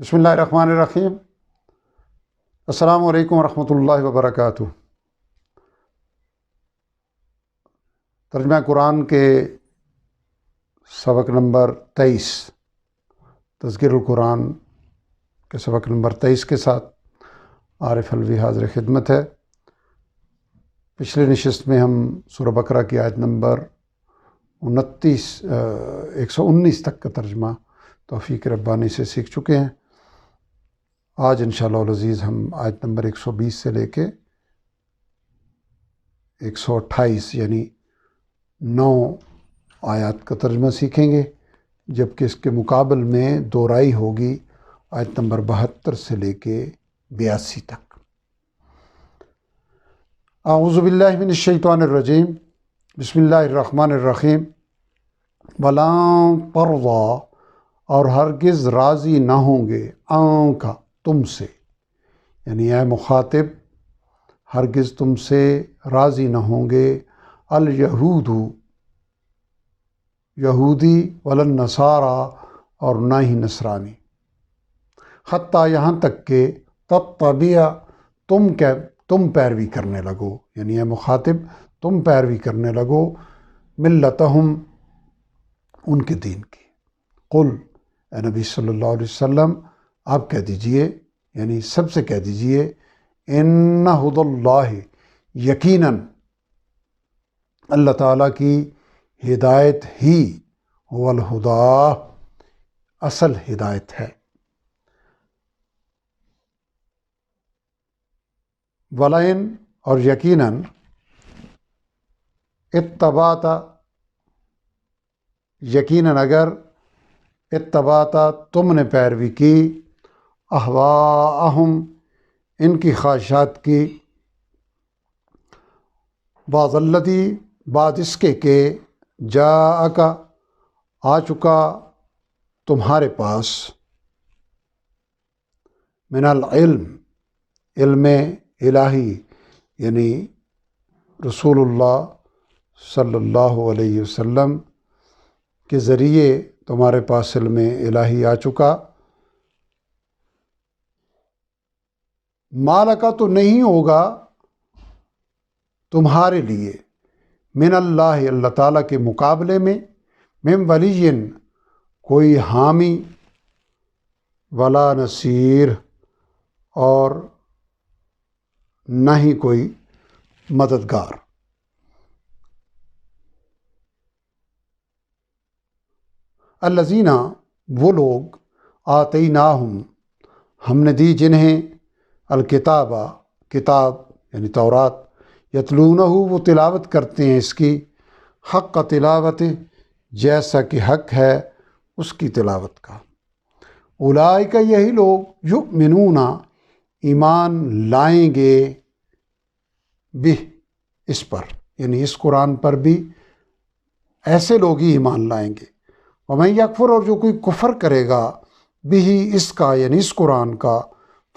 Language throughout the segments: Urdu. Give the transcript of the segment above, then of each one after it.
بسم اللہ الرحمن الرحیم۔ السلام علیکم ورحمۃ اللہ وبرکاتہ۔ ترجمہ قرآن کے سبق نمبر 23، تذکیر القرآن کے سبق نمبر 23 کے ساتھ عارف حلوی حاضر خدمت ہے۔ پچھلے نشست میں ہم سورہ بقرہ کی آیت نمبر 119 تک کا ترجمہ توفیق ربانی سے سیکھ چکے ہیں۔ آج انشاءاللہ العزیز ہم آیت نمبر 120 سے لے کے 128 یعنی 9 آیات کا ترجمہ سیکھیں گے، جبکہ اس کے مقابل میں دہرائی ہوگی آیت نمبر 72 سے لے کے 82 تک۔ اعوذ باللہ من الشیطان الرجیم، بسم اللہ الرحمن الرحیم۔ وَلَن تَرْضَىٰ، اور ہرگز راضی نہ ہوں گے، عنک تم سے، یعنی اے مخاطب ہرگز تم سے راضی نہ ہوں گے، الیہود یہودی، ولا النصارى اور نہ ہی نصرانی، حتیٰ یہاں تک کہ تتبع تم پیروی کرنے لگو، یعنی اے مخاطب تم پیروی کرنے لگو، ملتہم ان کے دین کی۔ قل، اے نبی صلی اللہ علیہ وسلم آپ کہہ دیجئے، یعنی سب سے کہہ دیجئے، ان ھدی اللہ، یقیناً اللہ تعالیٰ کی ہدایت ہی هو الہدی، اصل ہدایت ہے۔ ولئن، اور یقیناً، اتبعت، یقیناً اگر، اتبعت تم نے پیروی کی، اہواءہم ان کی خواہشات کی، بعد الذی بعد اس کے کہ جاءک آ چکا تمہارے پاس، من العلم علم الہی، یعنی رسول اللہ صلی اللہ علیہ وسلم کے ذریعے تمہارے پاس علم الہی آ چکا، مالکا تو نہیں ہوگا تمہارے لیے، من اللہ اللہ تعالیٰ کے مقابلے میں، من ولی کوئی حامی، ولا نصیر اور نہ ہی کوئی مددگار۔ الذین، وہ لوگ، آتیناہم ہم نے دی جنہیں، الکتاب کتاب یعنی تورات، یتلونہ وہ تلاوت کرتے ہیں اس کی، حق کا تلاوت جیسا کہ حق ہے اس کی تلاوت کا، اولئک یہی لوگ، یؤمنون ایمان لائیں گے، بہ اس پر، یعنی اس قرآن پر بھی ایسے لوگ ہی ایمان لائیں گے، ومن یکفر اور جو کوئی کفر کرے گا، بہ اس کا یعنی اس قرآن کا،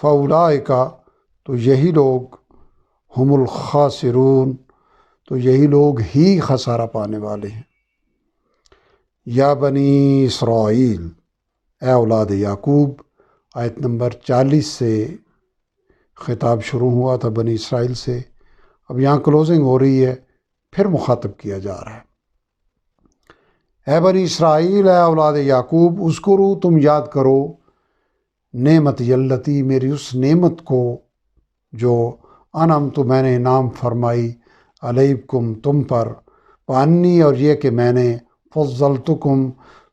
فاولئک تو یہی لوگ، ہم الخاسرون تو یہی لوگ ہی خسارہ پانے والے ہیں۔ یا بنی اسرائیل، اے اولاد یعقوب، آیت نمبر 40 سے خطاب شروع ہوا تھا بنی اسرائیل سے، اب یہاں کلوزنگ ہو رہی ہے، پھر مخاطب کیا جا رہا ہے۔ اے بنی اسرائیل، اے اولاد یعقوب، اذکروا تم یاد کرو، نعمتی التی میری اس نعمت کو جو انعمت میں نے انعام فرمائی، علیکم تم پر، وانی اور یہ کہ میں نے، فضلتکم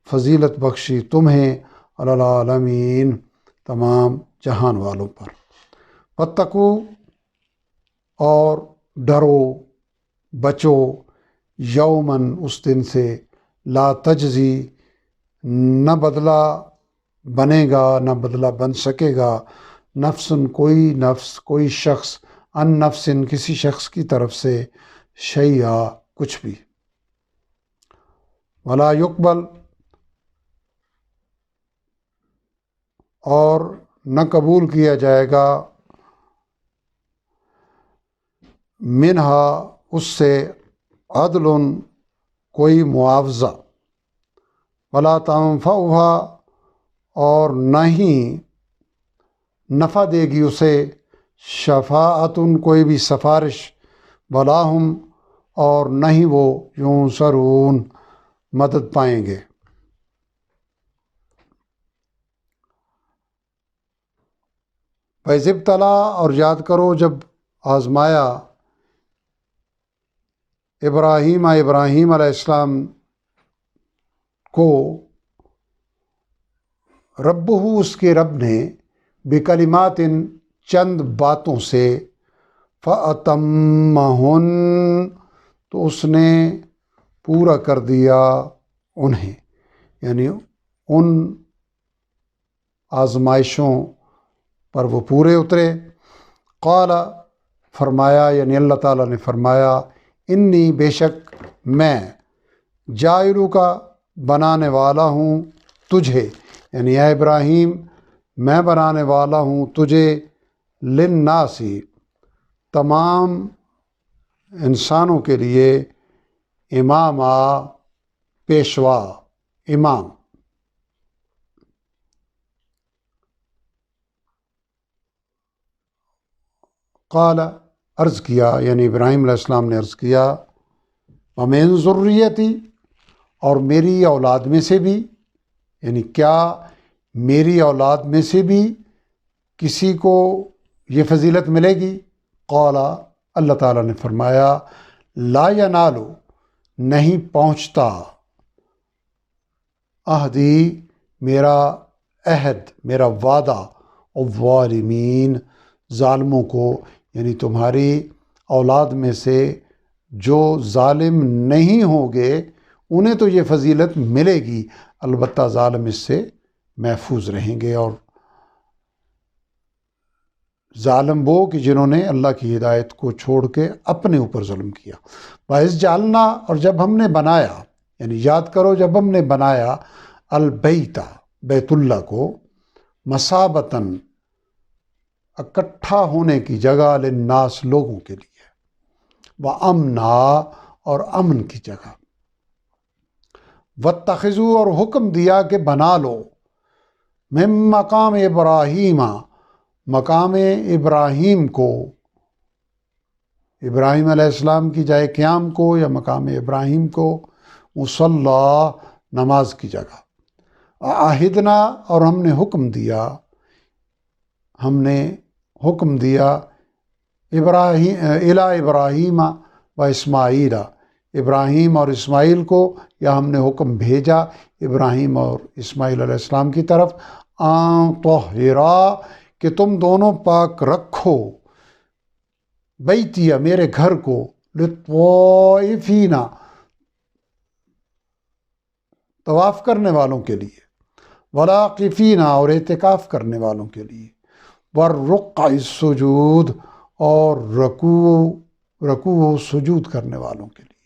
فضیلت بخشی تمہیں، علی العالمین تمام جہان والوں پر، واتقوا اور ڈرو بچو، یومن اس دن سے، لا تجزی نہ بدلہ بنے گا، نہ بدلہ بن سکے گا، نفس کوئی نفس، کوئی شخص، ان نفس کسی شخص کی طرف سے، شیئا کچھ بھی، ولا یقبل اور نہ قبول کیا جائے گا، منہا اس سے، عدل کوئی معاوضہ، ولا تنفعها اور نہ ہی نفع دے گی اسے شفاعتن کوئی بھی سفارش، ولا ہم اور نہ ہی وہ ینصرون مدد پائیں گے۔ فَإِذِ ابْتَلَىٰ اور یاد کرو جب آزمایا ابراہیم علیہ السلام کو ربہ اس کے رب نے بکلمات چند باتوں سے، فَأَتَمَّہُنَّ تو اس نے پورا کر دیا انہیں، یعنی ان آزمائشوں پر وہ پورے اترے۔ قال فرمایا، یعنی اللہ تعالیٰ نے فرمایا، انی بے شک میں جائلو کا بنانے والا ہوں تجھے، یعنی اے ابراہیم میں بنانے والا ہوں تجھے، للناسی تمام انسانوں کے لیے، امام پیشوا، امام۔ قال عرض کیا، یعنی ابراہیم علیہ السلام نے عرض کیا، وَمِن ذُرِّيَّتِي اور میری اولاد میں سے بھی، یعنی کیا میری اولاد میں سے بھی کسی کو یہ فضیلت ملے گی؟ قال اللہ تعالیٰ نے فرمایا، لا ینال نہیں پہنچتا، عہدی میرا عہد، میرا وعدہ، الظالمین ظالموں کو، یعنی تمہاری اولاد میں سے جو ظالم نہیں ہوں گے انہیں تو یہ فضیلت ملے گی، البتہ ظالم اس سے محفوظ رہیں گے۔ اور ظالم وہ کہ جنہوں نے اللہ کی ہدایت کو چھوڑ کے اپنے اوپر ظلم کیا۔ وَإِذْ جَعَلْنَا اور جب ہم نے بنایا، یعنی یاد کرو جب ہم نے بنایا البیت بیت اللہ کو، مثابتاً اکٹھا ہونے کی جگہ، للناس لوگوں کے لیے، وامنا اور امن کی جگہ، واتخذوا اور حکم دیا کہ بنا لو، من مقام ابراہیم مقام ابراہیم کو، ابراہیم علیہ السلام کی جائے قیام کو یا مقام ابراہیم کو، مصلی نماز کی جگہ، عہدنا اور ہم نے حکم دیا ابراہیم و اسماعیل، ابراہیم اور اسماعیل کو، یا ہم نے حکم بھیجا ابراہیم اور اسماعیل علیہ السلام کی طرف، ان طہرا کہ تم دونوں پاک رکھو، بیتیا میرے گھر کو، للطائفین طواف کرنے والوں کے لیے، والعاکفین اور اعتکاف کرنے والوں کے لیے، والرکع السجود اور رکوع و سجود کرنے والوں کے لیے۔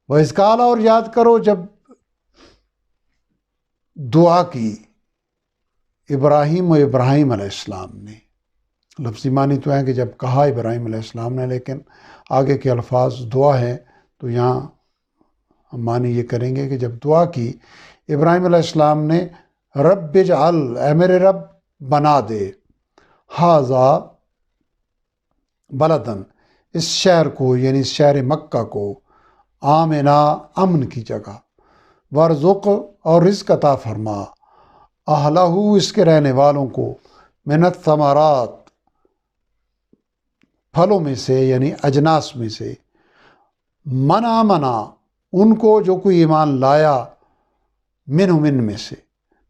وَإِذْ قَالَ اور یاد کرو جب دعا کی ابراہیم علیہ السلام نے، لفظی معنی تو ہے کہ جب کہا ابراہیم علیہ السلام نے، لیکن آگے کے الفاظ دعا ہے تو یہاں ہم معنی یہ کریں گے کہ جب دعا کی ابراہیم علیہ السلام نے، رب اجعل اے میرے رب بنا دے، ھذا بلدن اس شہر کو، یعنی اس شہر مکہ کو، آمنا امن کی جگہ، وارزق اور رزق عطا فرما، اہلہ اس کے رہنے والوں کو، من الثمرات پھلوں میں سے، یعنی اجناس میں سے، من آمنا ان کو جو کوئی ایمان لایا، من میں سے،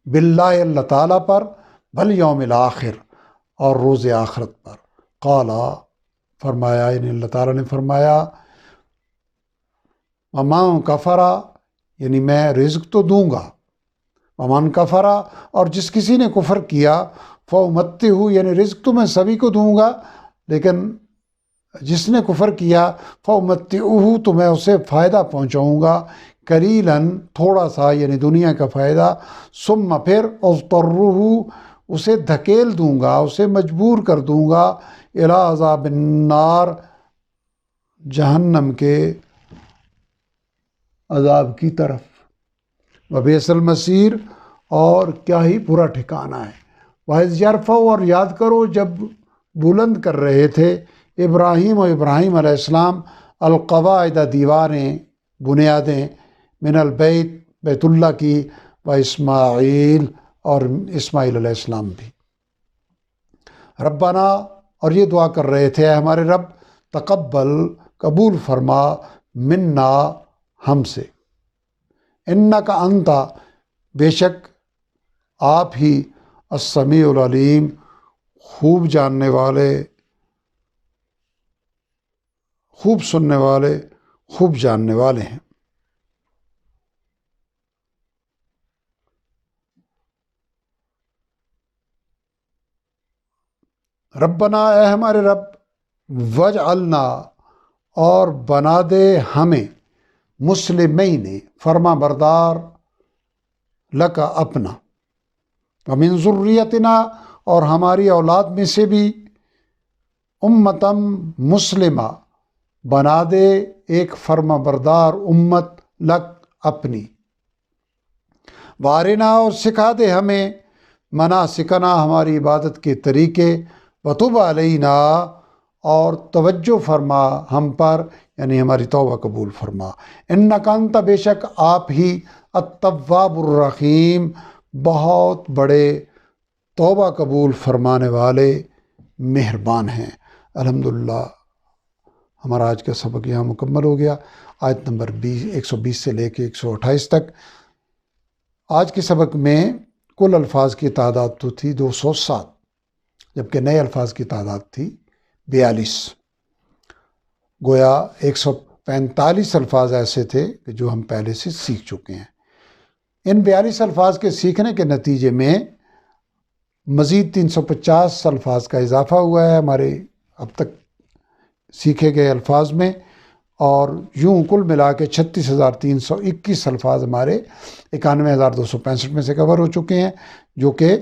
باللہ اللہ تعالیٰ پر، والیوم الآخر اور روز آخرت پر، قال فرمایا، یعنی اللہ تعالیٰ نے فرمایا، ومن کفرا یعنی میں رزق تو دوں گا، ومن کفرا اور جس کسی نے کفر کیا، فأمتعہ یعنی رزق تو میں سبھی کو دوں گا، لیکن جس نے کفر کیا، فأمتعہ تو میں اسے فائدہ پہنچاؤں گا، قلیلاً تھوڑا سا، یعنی دنیا کا فائدہ، ثم پھر اضطرہ اسے دھکیل دوں گا، اسے مجبور کر دوں گا، الی عذاب النار جہنم کے عذاب کی طرف، وبئس المصیر اور کیا ہی برا ٹھکانہ ہے، وَإِذْ يَرْفَعُ، اور یاد کرو جب بلند کر رہے تھے ابراہیم علیہ السلام القواعد، دیواریں، بنیادیں، من البیت، بیت اللہ کی، و اسماعیل، اور اسماعیل علیہ السلام بھی. ربنا، اور یہ دعا کر رہے تھے اے ہمارے رب، تقبل، قبول فرما، منا، ہم سے، انک انت، بے شک آپ ہی، السمیع العلیم، خوب جاننے والے، خوب سننے والے، خوب جاننے والے ہیں. ربنا، اے ہمارے رب، وجعلنا، اور بنا دے ہمیں، مسلمین، فرما بردار، لک، اپنا، ومن ذریتنا، اور ہماری اولاد میں سے بھی، امتم مسلمہ، بنا دے ایک فرما بردار امت، لک، اپنی، وارنا، اور سکھا دے ہمیں، مناسکنا، ہماری عبادت کے طریقے، وتب علینا، اور توجہ فرما ہم پر، یعنی ہماری توبہ قبول فرما، انک انت، بے شک آپ ہی، التواب الرحیم، بہت بڑے توبہ قبول فرمانے والے، مہربان ہیں. الحمدللہ ہمارا آج کا سبق یہاں مکمل ہو گیا. آیت نمبر 120 سے لے کے 128 تک. آج کے سبق میں کل الفاظ کی تعداد تو تھی 207، جبکہ نئے الفاظ کی تعداد تھی 42. گویا 145 الفاظ ایسے تھے کہ جو ہم پہلے سے سیکھ چکے ہیں. ان 42 الفاظ کے سیکھنے کے نتیجے میں مزید 350 الفاظ کا اضافہ ہوا ہے ہمارے اب تک سیکھے گئے الفاظ میں، اور یوں کل ملا کے 36,321 الفاظ ہمارے 91,265 میں سے کور ہو چکے ہیں، جو کہ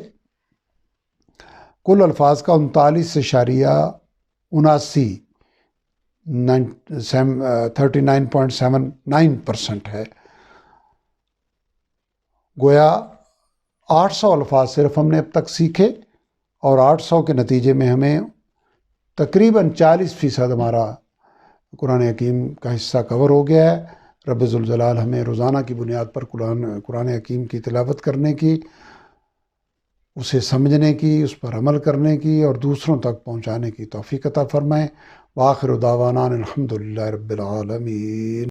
کل الفاظ کا 39.79% ہے. گویا 800 الفاظ صرف ہم نے اب تک سیکھے، اور 800 کے نتیجے میں ہمیں تقریباً 40% ہمارا قرآن حکیم کا حصہ کور ہو گیا ہے. رب ذوالجلال ہمیں روزانہ کی بنیاد پر قرآن حکیم کی تلاوت کرنے کی، اسے سمجھنے کی، اس پر عمل کرنے کی، اور دوسروں تک پہنچانے کی توفیق عطا فرمائیں. وآخر دعوانا الحمدللہ رب العالمین.